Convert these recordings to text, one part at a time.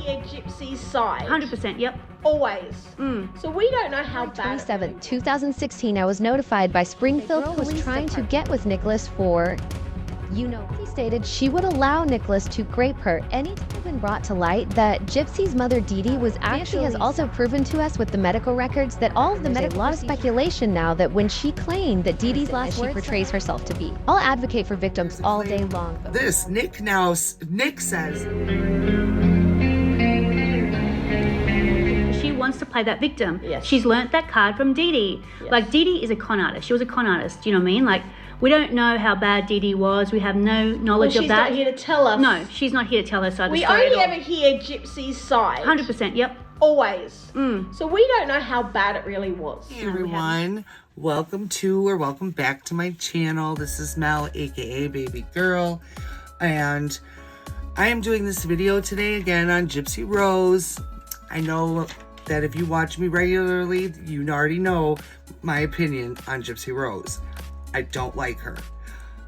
hear Gypsy's side. 100%, yep. Always. So we don't know how bad. 27, 2016, I was notified by Springfield police trying to get with Nicholas for, he stated she would allow Nicholas to grape her. Any time been brought to light that Gypsy's mother Dee Dee was actually has also proven to us with the medical records that all of the medical, a lot of speculation now that when she claimed that Dee Dee's last words, she portrays herself to be. I'll advocate for victims all day long. This, Nick says. She wants to play that victim. Yes. She's learnt that card from Dee Dee. Yes. Like, Dee Dee is a con artist. She was a con artist, you know what I mean? Like, we don't know how bad Dee Dee was. We have no knowledge of that. She's not here to tell us. No, she's not here to tell her side of the We story only at all. ever hear Gypsy's side. 100%, yep. Always. So we don't know how bad it really was. Hey everyone, welcome back to my channel. This is Mel, aka Baby Girl, and I am doing this video today again on Gypsy Rose. I know that if you watch me regularly, you already know my opinion on Gypsy Rose. I don't like her.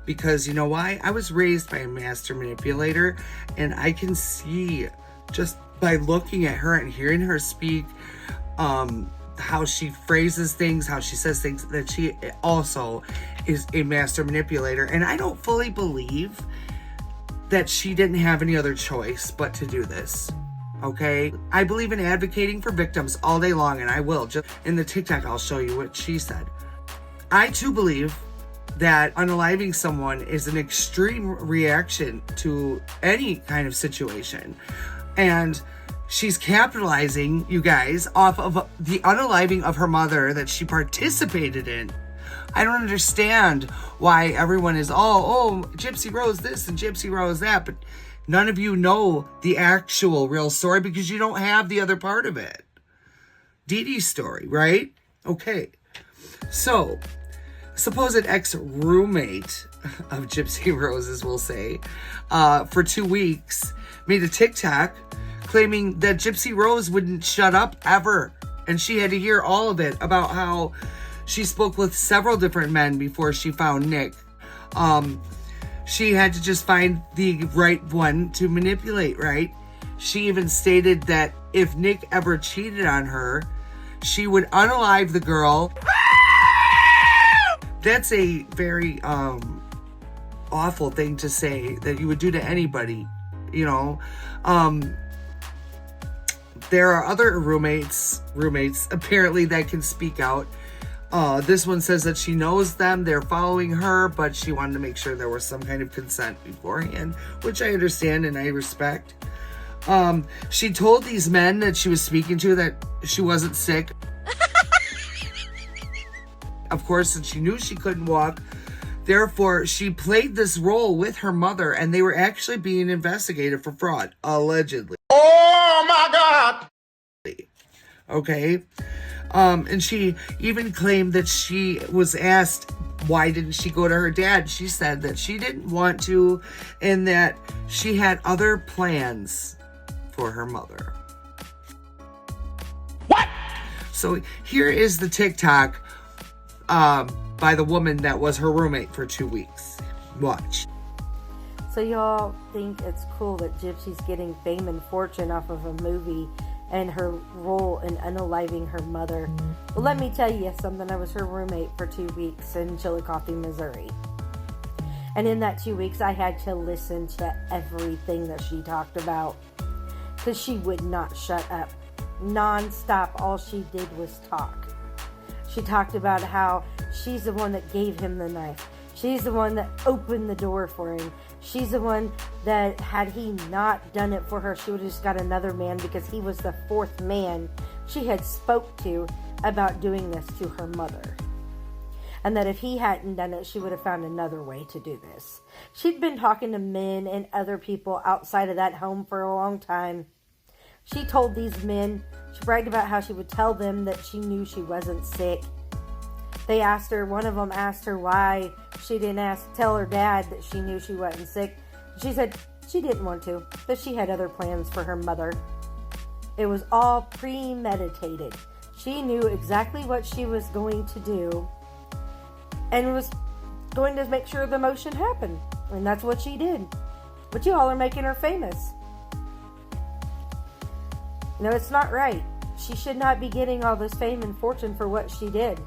Because you know why? I was raised by a master manipulator, and I can see just by looking at her and hearing her speak, how she phrases things, how she says things, that she also is a master manipulator. And I don't fully believe that she didn't have any other choice but to do this. Okay? I believe in advocating for victims all day long, and I will. Just in the TikTok, I'll show you what she said. I too believe that unaliving someone is an extreme reaction to any kind of situation. And she's capitalizing, you guys, off of the unaliving of her mother that she participated in. I don't understand why everyone is all, oh, Gypsy Rose this and Gypsy Rose that, but none of you know the actual real story because you don't have the other part of it. Dee Dee's story, right? Okay. So, supposed ex-roommate of Gypsy Rose's, we'll say, for 2 weeks, made a TikTok claiming that Gypsy Rose wouldn't shut up ever. And she had to hear all of it about how she spoke with several different men before she found Nick. She had to just find the right one to manipulate, right? She even stated that if Nick ever cheated on her, she would unalive the girl. That's a very awful thing to say that you would do to anybody, you know. There are other roommates apparently that can speak out. This one says that she knows them, they're following her, but she wanted to make sure there was some kind of consent beforehand, which I understand and I respect. She told these men that she was speaking to that she wasn't sick. Of course, since she knew she couldn't walk, therefore she played this role with her mother, and they were actually being investigated for fraud, allegedly. Oh my God! Okay. And she even claimed that she was asked why didn't she go to her dad. She said that she didn't want to, and that she had other plans for her mother. What? So here is the TikTok by the woman that was her roommate for 2 weeks. Watch. So y'all think it's cool that Gypsy's getting fame and fortune off of a movie and her role in unaliving her mother. Well, let me tell you something. I was her roommate for 2 weeks in Chillicothe, Missouri. And in that 2 weeks, I had to listen to everything that she talked about, because she would not shut up. Non-stop, all she did was talk. She talked about how she's the one that gave him the knife. She's the one that opened the door for him. She's the one that, had he not done it for her, she would have just got another man, because he was the fourth man she had spoke to about doing this to her mother. And that if he hadn't done it, she would have found another way to do this. She'd been talking to men and other people outside of that home for a long time. She told these men, she bragged about how she would tell them that she knew she wasn't sick. They asked her, one of them asked her why she didn't tell her dad that she knew she wasn't sick. She said she didn't want to, that she had other plans for her mother. It was all premeditated. She knew exactly what she was going to do and was going to make sure the motion happened. And that's what she did. But you all are making her famous. No, it's not right. She should not be getting all this fame and fortune for what she did.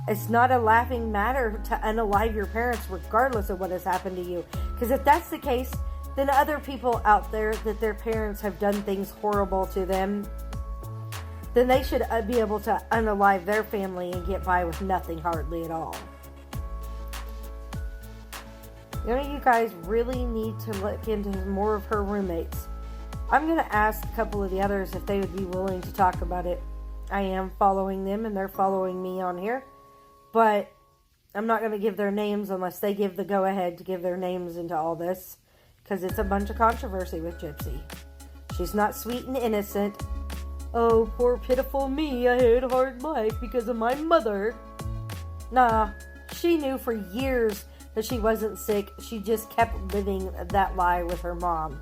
It's not a laughing matter to unalive your parents regardless of what has happened to you. Because if that's the case, then other people out there that their parents have done things horrible to them, then they should be able to unalive their family and get by with nothing hardly at all. You know, you guys really need to look into more of her roommates. I'm going to ask a couple of the others if they would be willing to talk about it. I am following them and they're following me on here. But I'm not going to give their names unless they give the go-ahead to give their names into all this. Because it's a bunch of controversy with Gypsy. She's not sweet and innocent. Oh, poor pitiful me, I had a hard life because of my mother. Nah, she knew for years that she wasn't sick. She just kept living that lie with her mom.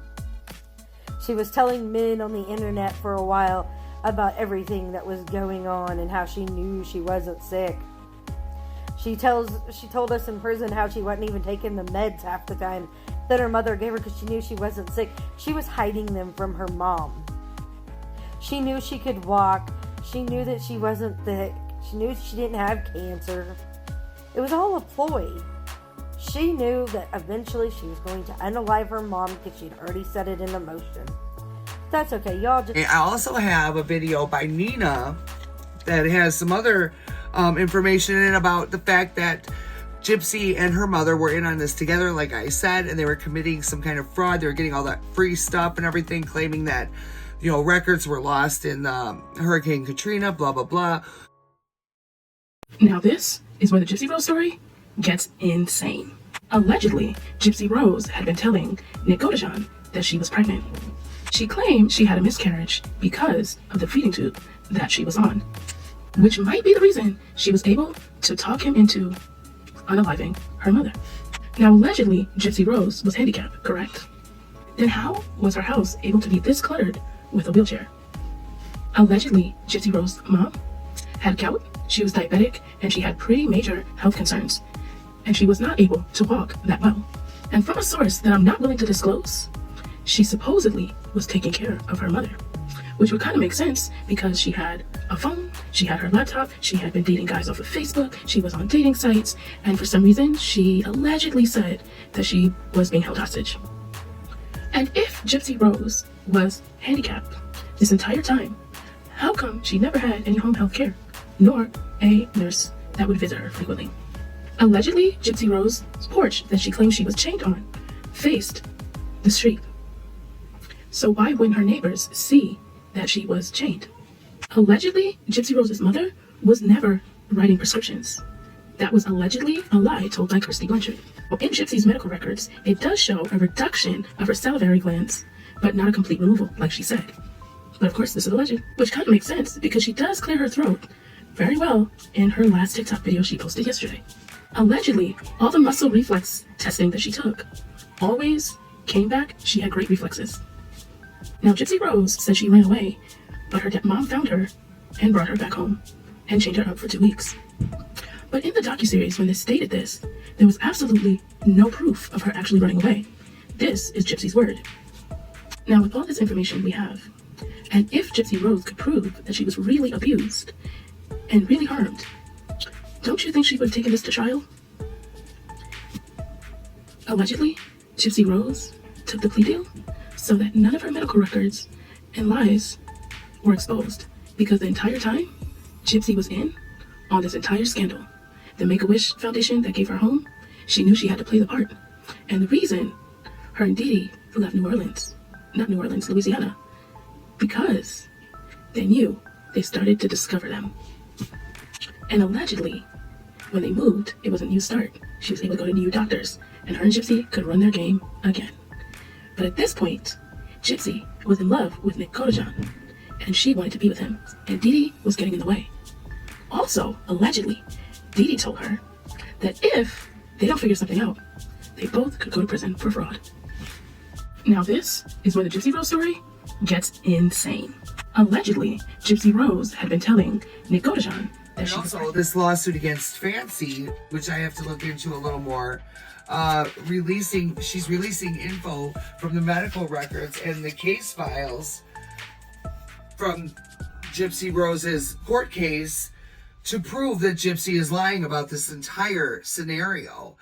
She was telling men on the internet for a while about everything that was going on and how she knew she wasn't sick. She told us in prison how she wasn't even taking the meds half the time that her mother gave her because she knew she wasn't sick. She was hiding them from her mom. She knew she could walk. She knew that she wasn't sick. She knew she didn't have cancer. It was all a ploy. She knew that eventually she was going to unalive her mom because she'd already set it in motion. That's okay, y'all just... I also have a video by Nina that has some other information in it about the fact that Gypsy and her mother were in on this together, like I said, and they were committing some kind of fraud. They were getting all that free stuff and everything, claiming that, you know, records were lost in Hurricane Katrina, blah, blah, blah. Now this is where the Gypsy Rose story gets insane. Allegedly, Gypsy Rose had been telling Nick Godejohn that she was pregnant. She claimed she had a miscarriage because of the feeding tube that she was on, which might be the reason she was able to talk him into unaliving her mother. Now, allegedly, Gypsy Rose was handicapped, correct? Then how was her house able to be this cluttered with a wheelchair? Allegedly, Gypsy Rose's mom had gout, she was diabetic, and she had pretty major health concerns, and she was not able to walk that well. And from a source that I'm not willing to disclose, she supposedly was taking care of her mother, which would kind of make sense because she had a phone, she had her laptop, she had been dating guys off of Facebook, she was on dating sites, and for some reason, she allegedly said that she was being held hostage. And if Gypsy Rose was handicapped this entire time, how come she never had any home health care, nor a nurse that would visit her frequently? Allegedly, Gypsy Rose's porch that she claimed she was chained on faced the street. So why wouldn't her neighbors see that she was chained? Allegedly, Gypsy Rose's mother was never writing prescriptions. That was allegedly a lie told by Kirsty Blanchard. Well, in Gypsy's medical records, it does show a reduction of her salivary glands, but not a complete removal, like she said. But of course, this is alleged, which kind of makes sense because she does clear her throat very well in her last TikTok video she posted yesterday. Allegedly, all the muscle reflex testing that she took always came back she had great reflexes. Now, Gypsy Rose said she ran away, but her mom found her and brought her back home and chained her up for 2 weeks. But in the docuseries, when they stated this, there was absolutely no proof of her actually running away. This is Gypsy's word. Now, with all this information we have, and if Gypsy Rose could prove that she was really abused and really harmed, don't you think she would have taken this to trial? Allegedly, Gypsy Rose took the plea deal so that none of her medical records and lies were exposed, because the entire time Gypsy was in on this entire scandal. The Make-A-Wish Foundation that gave her home, she knew she had to play the part. And the reason her and Dee Dee left Louisiana, because they knew they started to discover them. And allegedly, when they moved, it was a new start. She was able to go to new doctors, and her and Gypsy could run their game again. But at this point, Gypsy was in love with Nick Godejohn, and she wanted to be with him, and Dee Dee was getting in the way. Also, allegedly, Dee Dee told her that if they don't figure something out, they both could go to prison for fraud. Now this is where the Gypsy Rose story gets insane. Allegedly, Gypsy Rose had been telling Nick Godejohn that she was also this lawsuit against Fancy, which I have to look into a little more. She's releasing info from the medical records and the case files from Gypsy Rose's court case to prove that Gypsy is lying about this entire scenario.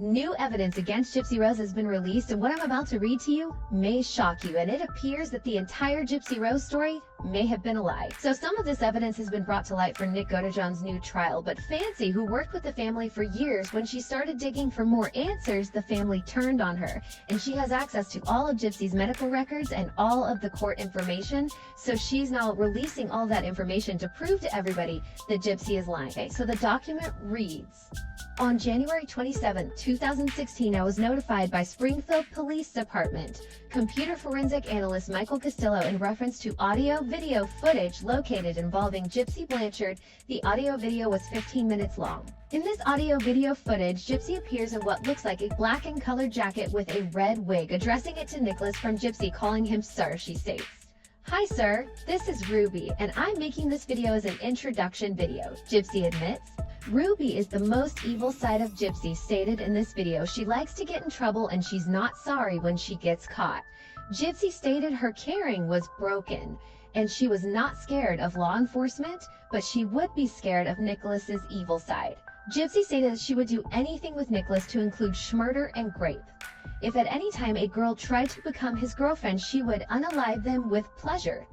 New evidence against Gypsy Rose has been released, and what I'm about to read to you may shock you, and it appears that the entire Gypsy Rose story may have been a lie. So some of this evidence has been brought to light for Nick Godejohn's new trial, but Fancy, who worked with the family for years, when she started digging for more answers, the family turned on her, and she has access to all of Gypsy's medical records and all of the court information, so she's now releasing all that information to prove to everybody that Gypsy is lying. Okay, so the document reads, on January 27, 2016, I was notified by Springfield Police Department computer forensic analyst Michael Castillo in reference to audio-video footage located involving Gypsy Blanchard. The audio-video was 15 minutes long. In this audio-video footage, Gypsy appears in what looks like a black and colored jacket with a red wig, addressing it to Nicholas from Gypsy, calling him sir, she states. Hi sir, this is Ruby, and I'm making this video as an introduction video, Gypsy admits. Ruby is the most evil side of Gypsy stated in this video. She likes to get in trouble and she's not sorry when she gets caught. Gypsy stated her caring was broken and she was not scared of law enforcement, but she would be scared of Nicholas's evil side. Gypsy stated that she would do anything with Nicholas, to include schmurder and grape. If at any time a girl tried to become his girlfriend, she would unalive them with pleasure.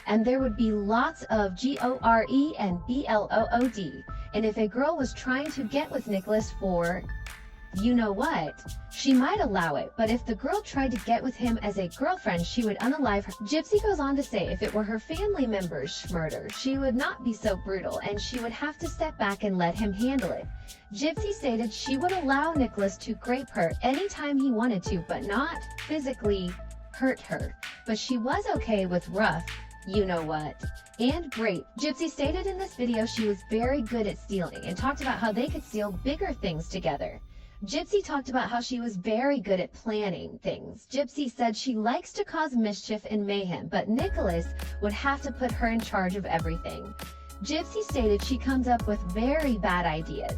And there would be lots of GORE and BLOOD. And if a girl was trying to get with Nicholas for, you know what, she might allow it, but if the girl tried to get with him as a girlfriend, she would unalive her. Gypsy goes on to say if it were her family member's murder, she would not be so brutal, and she would have to step back and let him handle it. Gypsy stated she would allow Nicholas to grape her anytime he wanted to, but not physically hurt her. But she was okay with rough, you know what, and grape. Gypsy stated in this video she was very good at stealing and talked about how they could steal bigger things together. Gypsy talked about how she was very good at planning things. Gypsy said she likes to cause mischief and mayhem, but Nicholas would have to put her in charge of everything. Gypsy stated she comes up with very bad ideas,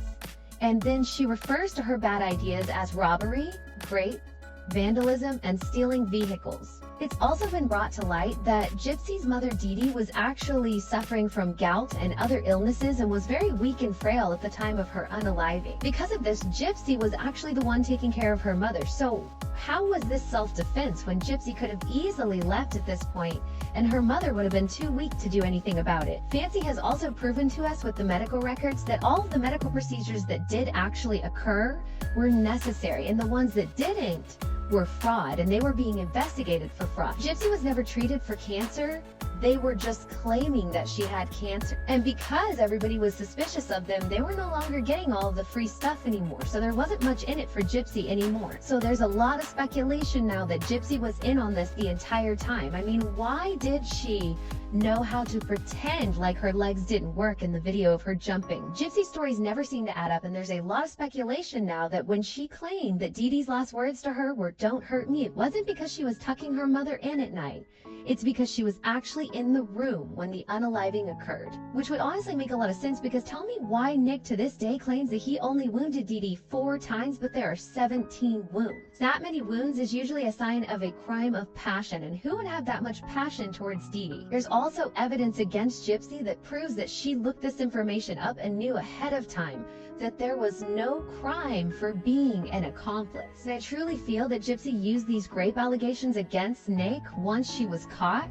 and then she refers to her bad ideas as robbery, grape, vandalism, and stealing vehicles. It's also been brought to light that Gypsy's mother Dee Dee was actually suffering from gout and other illnesses and was very weak and frail at the time of her unaliving. Because of this, Gypsy was actually the one taking care of her mother. So how was this self-defense when Gypsy could have easily left at this point and her mother would have been too weak to do anything about it? Fancy has also proven to us with the medical records that all of the medical procedures that did actually occur were necessary, and the ones that didn't were fraud, and they were being investigated for fraud. Gypsy was never treated for cancer. They were just claiming that she had cancer. And because everybody was suspicious of them, they were no longer getting all of the free stuff anymore. So there wasn't much in it for Gypsy anymore. So there's a lot of speculation now that Gypsy was in on this the entire time. I mean, why did she know how to pretend like her legs didn't work in the video of her jumping? Gypsy's stories never seem to add up, and there's a lot of speculation now that when she claimed that Dee Dee's last words to her were "don't hurt me," it wasn't because she was tucking her mother in at night. It's because she was actually in the room when the unaliving occurred. Which would honestly make a lot of sense, because tell me why Nick to this day claims that he only wounded Dee Dee 4 times, but there are 17 wounds. That many wounds is usually a sign of a crime of passion, and who would have that much passion towards Dee Dee? There's also evidence against Gypsy that proves that she looked this information up and knew ahead of time that there was no crime for being an accomplice. And I truly feel that Gypsy used these grape allegations against Nick once she was caught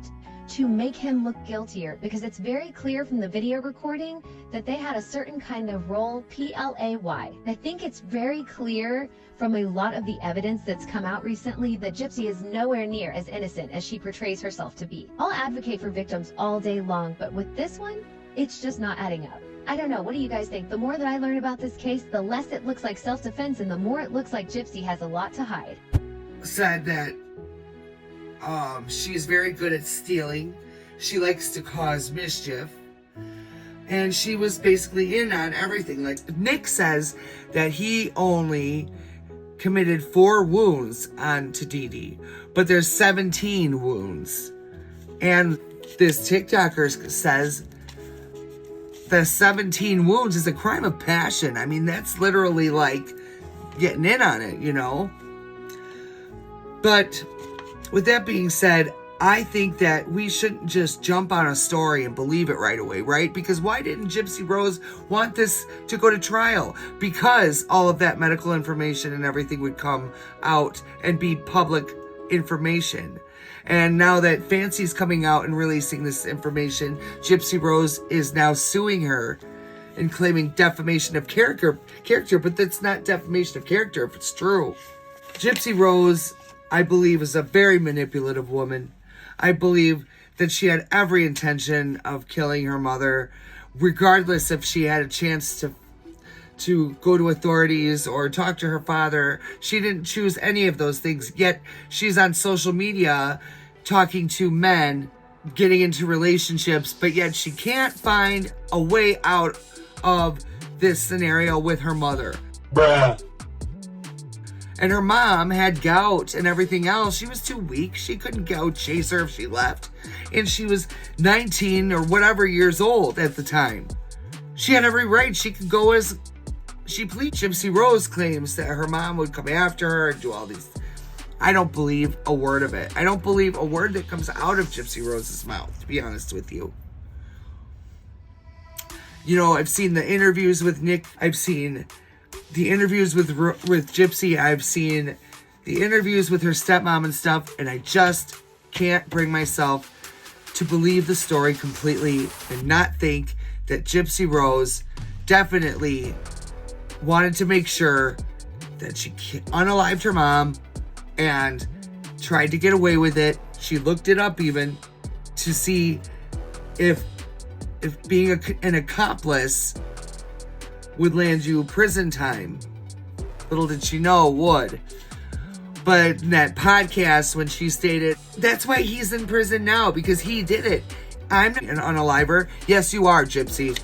to make him look guiltier, because it's very clear from the video recording that they had a certain kind of role, PLAY. I think it's very clear from a lot of the evidence that's come out recently that Gypsy is nowhere near as innocent as she portrays herself to be. I'll advocate for victims all day long, but with this one, it's just not adding up. I don't know, what do you guys think? The more that I learn about this case, the less it looks like self-defense and the more it looks like Gypsy has a lot to hide. Said that she's very good at stealing. She likes to cause mischief. And she was basically in on everything. Like Nick says that he only committed 4 wounds onto Dee Dee, but there's 17 wounds. And this TikToker says the 17 wounds is a crime of passion. I mean, that's literally like getting in on it, you know? But with that being said, I think that we shouldn't just jump on a story and believe it right away, right? Because why didn't Gypsy Rose want this to go to trial? Because all of that medical information and everything would come out and be public information. And now that Fancy's coming out and releasing this information, Gypsy Rose is now suing her and claiming defamation of character, but that's not defamation of character if it's true. Gypsy Rose, I believe, is a very manipulative woman. I believe that she had every intention of killing her mother, regardless if she had a chance to go to authorities or talk to her father. She didn't choose any of those things, yet she's on social media talking to men, getting into relationships, but yet she can't find a way out of this scenario with her mother. Bruh. And her mom had gout and everything else. She was too weak. She couldn't go chase her if she left. And she was 19 or whatever years old at the time. She had every right. She could go as she pleased. Gypsy Rose claims that her mom would come after her and do all these. I don't believe a word of it. I don't believe a word that comes out of Gypsy Rose's mouth, to be honest with you. You know, I've seen the interviews with Nick. I've seen the interviews with Gypsy. I've seen the interviews with her stepmom and stuff, and I just can't bring myself to believe the story completely and not think that Gypsy Rose definitely wanted to make sure that she unalived her mom and tried to get away with it. She looked it up even to see if being an accomplice would land you prison time. Little did she know it would. But in that podcast, when she stated, that's why he's in prison now, because he did it. I'm an unaliver. Yes, you are, Gypsy.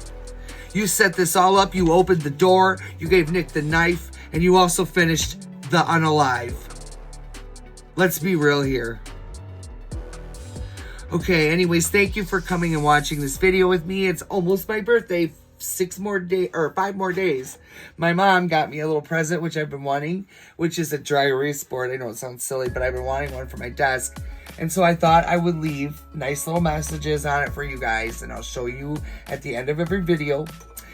You set this all up. You opened the door. You gave Nick the knife. And you also finished the unalive. Let's be real here. Okay, anyways, thank you for coming and watching this video with me. It's almost my birthday. 5 more days. My mom got me a little present, which I've been wanting, which is a dry erase board. I know it sounds silly, but I've been wanting one for my desk. And so I thought I would leave nice little messages on it for you guys, and I'll show you at the end of every video.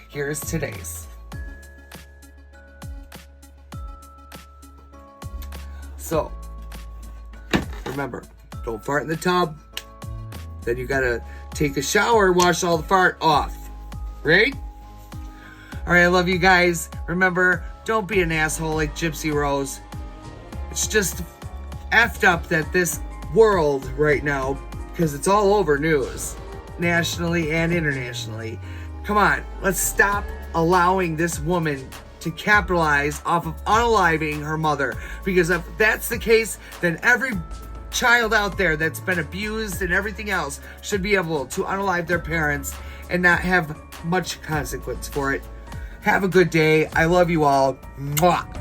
Here's today's. So, remember, don't fart in the tub. Then you gotta take a shower, wash all the fart off. Right? Alright, I love you guys. Remember, don't be an asshole like Gypsy Rose. It's just effed up that this world right now, because it's all over news, nationally and internationally. Come on, let's stop allowing this woman to capitalize off of unaliving her mother. Because if that's the case, then every child out there that's been abused and everything else should be able to unalive their parents and not have much consequence for it. Have a good day. I love you all. Mwah.